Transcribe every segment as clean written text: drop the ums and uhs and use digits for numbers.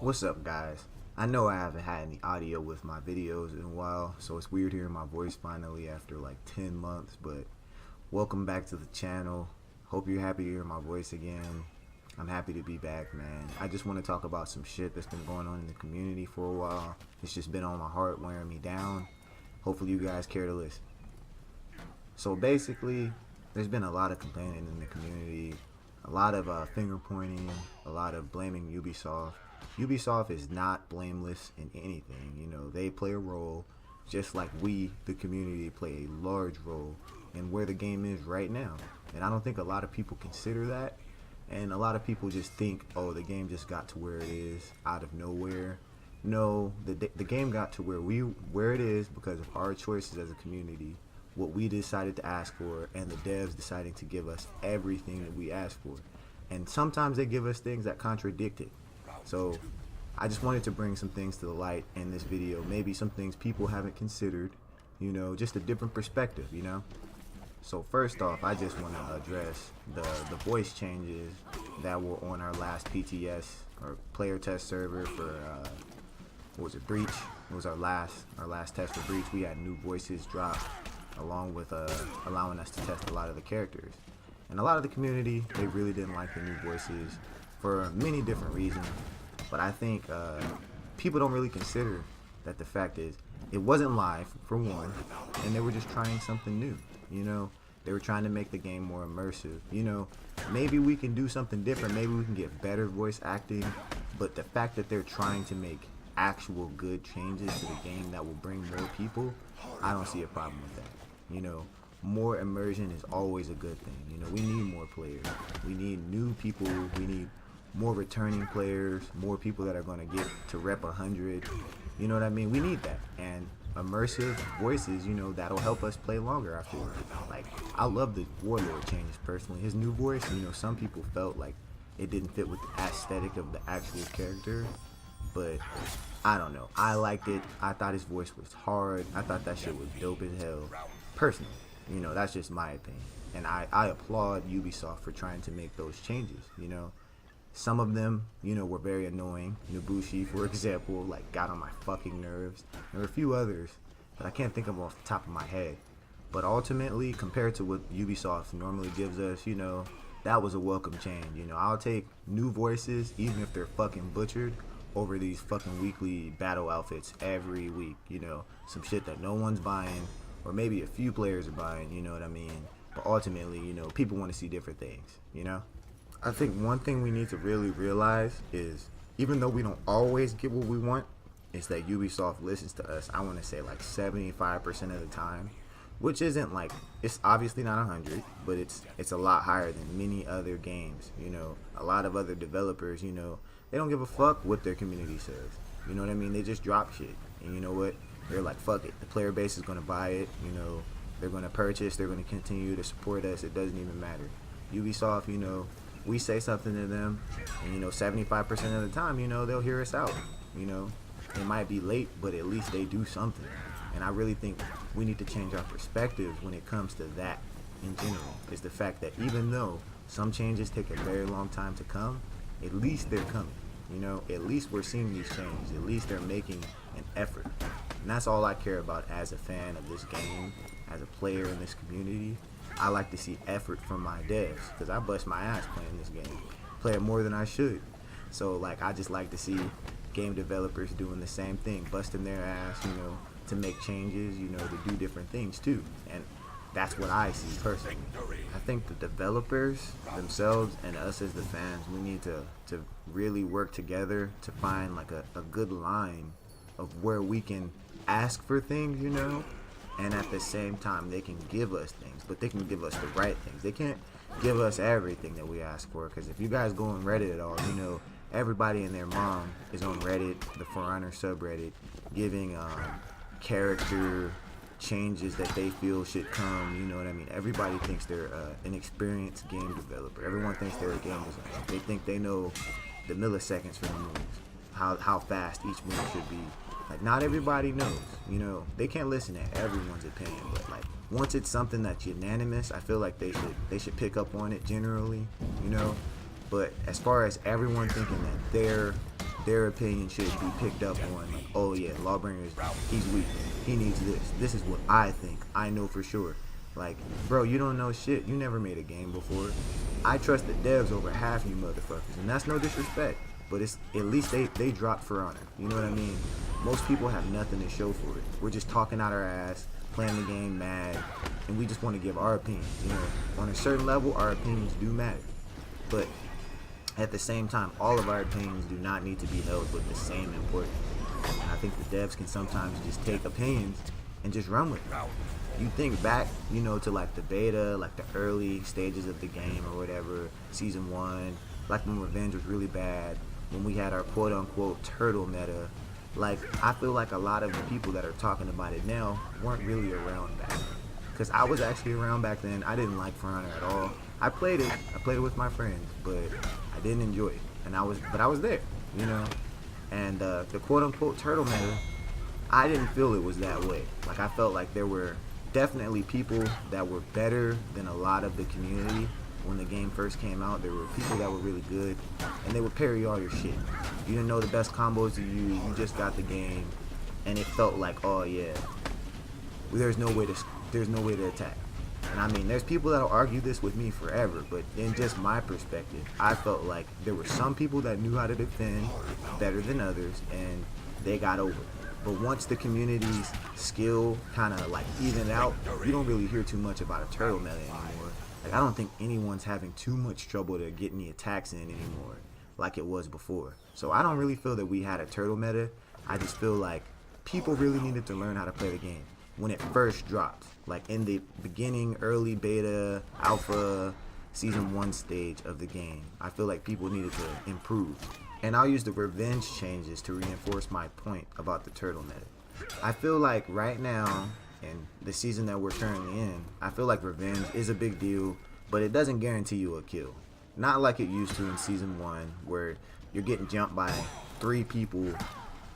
What's up, guys? I know I haven't had any audio with my videos in a while, so it's weird hearing my voice finally after like 10 months, but welcome back to the channel. Hope you're happy to hear my voice again. I'm happy to be back, man. I just want to talk about some shit that's been going on in the community for a while. It's just been on my heart, wearing me down. Hopefully you guys care to listen. So basically, there's been a lot of complaining in the community, a lot of finger pointing, a lot of blaming Ubisoft. Ubisoft is not blameless in anything. You know, they play a role just like we, the community, play a large role in where the game is right now. And I don't think a lot of people consider that. And a lot of people just think, oh, the game just got to where it is out of nowhere. No, the game got to where it is because of our choices as a community, what we decided to ask for, and the devs deciding to give us everything that we asked for. And sometimes they give us things that contradict it. So I just wanted to bring some things to the light in this video, maybe some things people haven't considered, you know, just a different perspective, you know. So first off, I just want to address the voice changes that were on our last PTS or player test server for what was it, Breach. It was our last test for Breach. We had new voices drop along with allowing us to test a lot of the characters. And a lot of the community, they really didn't like the new voices for many different reasons. But I think people don't really consider that the fact is it wasn't live, for one, and they were just trying something new. You know, they were trying to make the game more immersive. You know, maybe we can do something different. Maybe we can get better voice acting. But the fact that they're trying to make actual good changes to the game that will bring more people, I don't see a problem with that. You know, more immersion is always a good thing. You know, we need more players. We need new people. We need more returning players, more people that are going to get to rep 100. You know what I mean? We need that. And immersive voices, you know, that'll help us play longer afterwards. Like, I love the Warlord changes personally. His new voice, you know, some people felt like it didn't fit with the aesthetic of the actual character, but I don't know. I liked it. I thought his voice was hard. I thought that shit was dope as hell. Personally, you know, that's just my opinion. And I applaud Ubisoft for trying to make those changes, you know. Some of them, you know, were very annoying. Nobushi, for example, like, got on my fucking nerves. There were a few others that I can't think of off the top of my head. But ultimately, compared to what Ubisoft normally gives us, you know, that was a welcome change. You know, I'll take new voices, even if they're fucking butchered, over these fucking weekly battle outfits every week. You know, some shit that no one's buying, or maybe a few players are buying, you know what I mean? But ultimately, you know, people want to see different things, you know? I think one thing we need to really realize is, even though we don't always get what we want, is that Ubisoft listens to us, I want to say like 75% of the time, which isn't like, it's obviously not 100, but it's a lot higher than many other games. You know, a lot of other developers, you know, they don't give a fuck what their community says. You know what I mean? They just drop shit. And you know what? They're like, fuck it. The player base is going to buy it. You know, they're going to purchase. They're going to continue to support us. It doesn't even matter. Ubisoft, you know, we say something to them, and you know, 75% of the time, you know, they'll hear us out. You know, it might be late, but at least they do something. And I really think we need to change our perspective when it comes to that in general. Is the fact that even though some changes take a very long time to come, at least they're coming. You know, at least we're seeing these changes. At least they're making an effort. And that's all I care about as a fan of this game, as a player in this community. I like to see effort from my devs, because I bust my ass playing this game. Play it more than I should. So, like, I just like to see game developers doing the same thing, busting their ass, you know, to make changes, you know, to do different things too. And that's what I see personally. I think the developers themselves and us as the fans, we need to really work together to find like a good line of where we can ask for things, you know, and at the same time they can give us things, but they can give us the right things. They can't give us everything that we ask for, because if you guys go on Reddit at all, you know, everybody and their mom is on Reddit, the For Honor subreddit, giving character changes that they feel should come, you know what I mean? Everybody thinks they're an experienced game developer. Everyone thinks they're a game designer. They think they know the milliseconds for the moves, how fast each move should be. Like, not everybody knows, you know. They can't listen to everyone's opinion, but like, once it's something that's unanimous, I feel like they should pick up on it generally, you know. But as far as everyone thinking that they're their opinion shouldn't be picked up on. Like, oh yeah, Lawbringer, he's weak. He needs this. This is what I think. I know for sure. Like, bro, you don't know shit. You never made a game before. I trust the devs over half you motherfuckers, and that's no disrespect. But it's at least they dropped For Honor. You know what I mean? Most people have nothing to show for it. We're just talking out our ass, playing the game mad, and we just want to give our opinions. You know, on a certain level, our opinions do matter. But at the same time, all of our opinions do not need to be held with the same importance. And I think the devs can sometimes just take opinions and just run with it. You think back, you know, to like the beta, like the early stages of the game or whatever, season 1, like when Revenge was really bad, when we had our quote-unquote turtle meta. Like, I feel like a lot of the people that are talking about it now weren't really around back then. Because I was actually around back then. I didn't like For Honor at all. I played it with my friends, but I didn't enjoy it. And I was there, you know. And the quote-unquote turtle meta, I didn't feel it was that way. Like, I felt like there were definitely people that were better than a lot of the community. When the game first came out, there were people that were really good, and they would parry all your shit. You didn't know the best combos to use, you just got the game, and it felt like, oh yeah, there's no way to attack. And I mean, there's people that'll argue this with me forever, but in just my perspective, I felt like there were some people that knew how to defend better than others, and they got over it. But once the community's skill kind of like evened out, you don't really hear too much about a turtle meta anymore. Like, I don't think anyone's having too much trouble to get any attacks in anymore like it was before. So I don't really feel that we had a turtle meta. I just feel like people really needed to learn how to play the game when it first dropped. Like in the beginning, early beta, alpha, season 1 stage of the game. I feel like people needed to improve. And I'll use the Revenge changes to reinforce my point about the turtle meta. I feel like right now, in the season that we're currently in, I feel like Revenge is a big deal, but it doesn't guarantee you a kill. Not like it used to in season 1, where you're getting jumped by 3 people,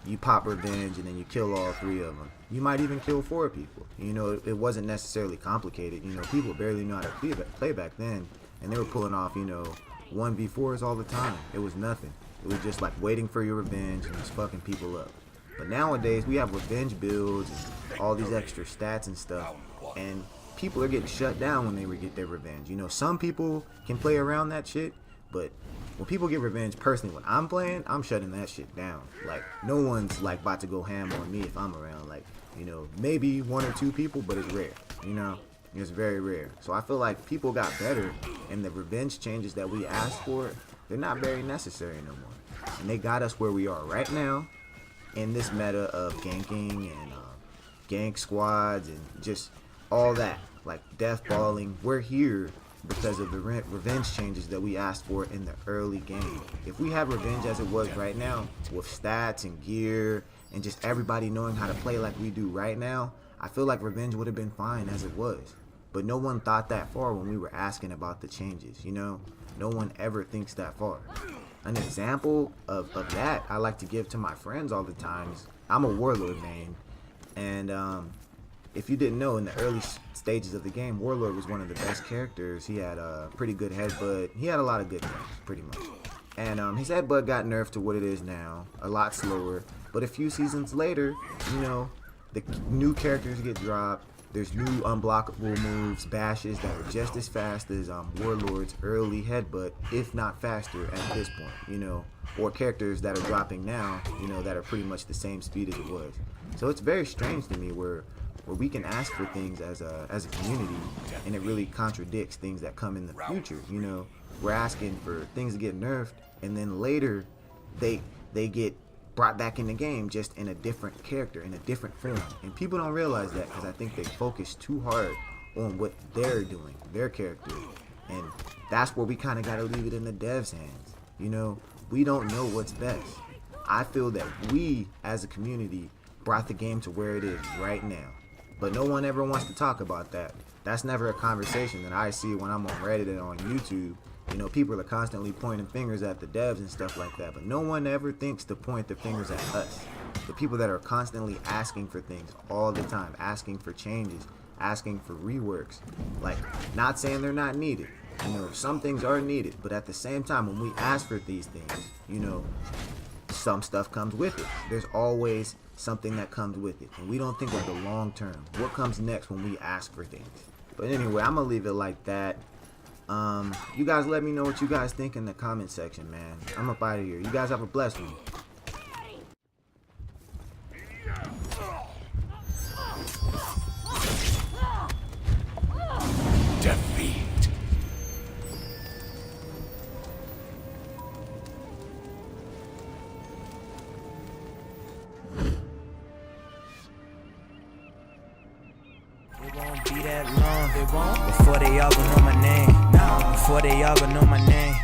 you pop Revenge, and then you kill all 3 of them. You might even kill 4 people. You know, it wasn't necessarily complicated. You know, people barely knew how to play back then, and they were pulling off, you know, 1v4s all the time. It was nothing. It was just like waiting for your revenge and just fucking people up. But nowadays, we have revenge builds and all these extra stats and stuff, and people are getting shut down when they get their revenge. You know, some people can play around that shit, but when people get revenge, personally, when I'm playing, I'm shutting that shit down. Like, no one's like about to go ham on me if I'm around. Like, you know, maybe 1 or 2 people, but it's rare. You know, it's very rare. So I feel like people got better, and the revenge changes that we asked for, they're not very necessary no more. And they got us where we are right now, in this meta of ganking and gank squads and just all that, like death balling. We're here because of the revenge changes that we asked for in the early game. If we had revenge as it was right now, with stats and gear and just everybody knowing how to play like we do right now, I feel like revenge would have been fine as it was. But no one thought that far when we were asking about the changes, you know? No one ever thinks that far. An example of that I like to give to my friends all the time is, I'm a Warlord main, and if you didn't know, in the early stages of the game, Warlord was one of the best characters. He had a pretty good headbutt. He had a lot of good things, pretty much. And his headbutt got nerfed to what it is now, a lot slower. But a few seasons later, you know, the new characters get dropped. There's new unblockable moves, bashes that are just as fast as Warlord's early headbutt, if not faster at this point, you know, or characters that are dropping now, you know, that are pretty much the same speed as it was. So it's very strange to me where we can ask for things as a community, and it really contradicts things that come in the future. You know, we're asking for things to get nerfed, and then later they get brought back in the game just in a different character, in a different form. And people don't realize that because I think they focus too hard on what they're doing, their character. And that's where we kind of got to leave it in the devs' hands. You know, we don't know what's best. I feel that we, as a community, brought the game to where it is right now. But no one ever wants to talk about that. That's never a conversation that I see when I'm on Reddit and on YouTube. You know, people are constantly pointing fingers at the devs and stuff like that, but no one ever thinks to point the fingers at us. The people that are constantly asking for things all the time, asking for changes, asking for reworks. Like, not saying they're not needed. You know, some things are needed, but at the same time, when we ask for these things, you know, some stuff comes with it. There's always something that comes with it, and we don't think of the long term. What comes next when we ask for things? But anyway, I'm gonna leave it like that. You guys let me know what you guys think in the comment section, man. I'm up out of here. You guys have a blessed one. Defeat. It won't be that long, it won't. Before they all gonna know my name. Before they all gonna know my name.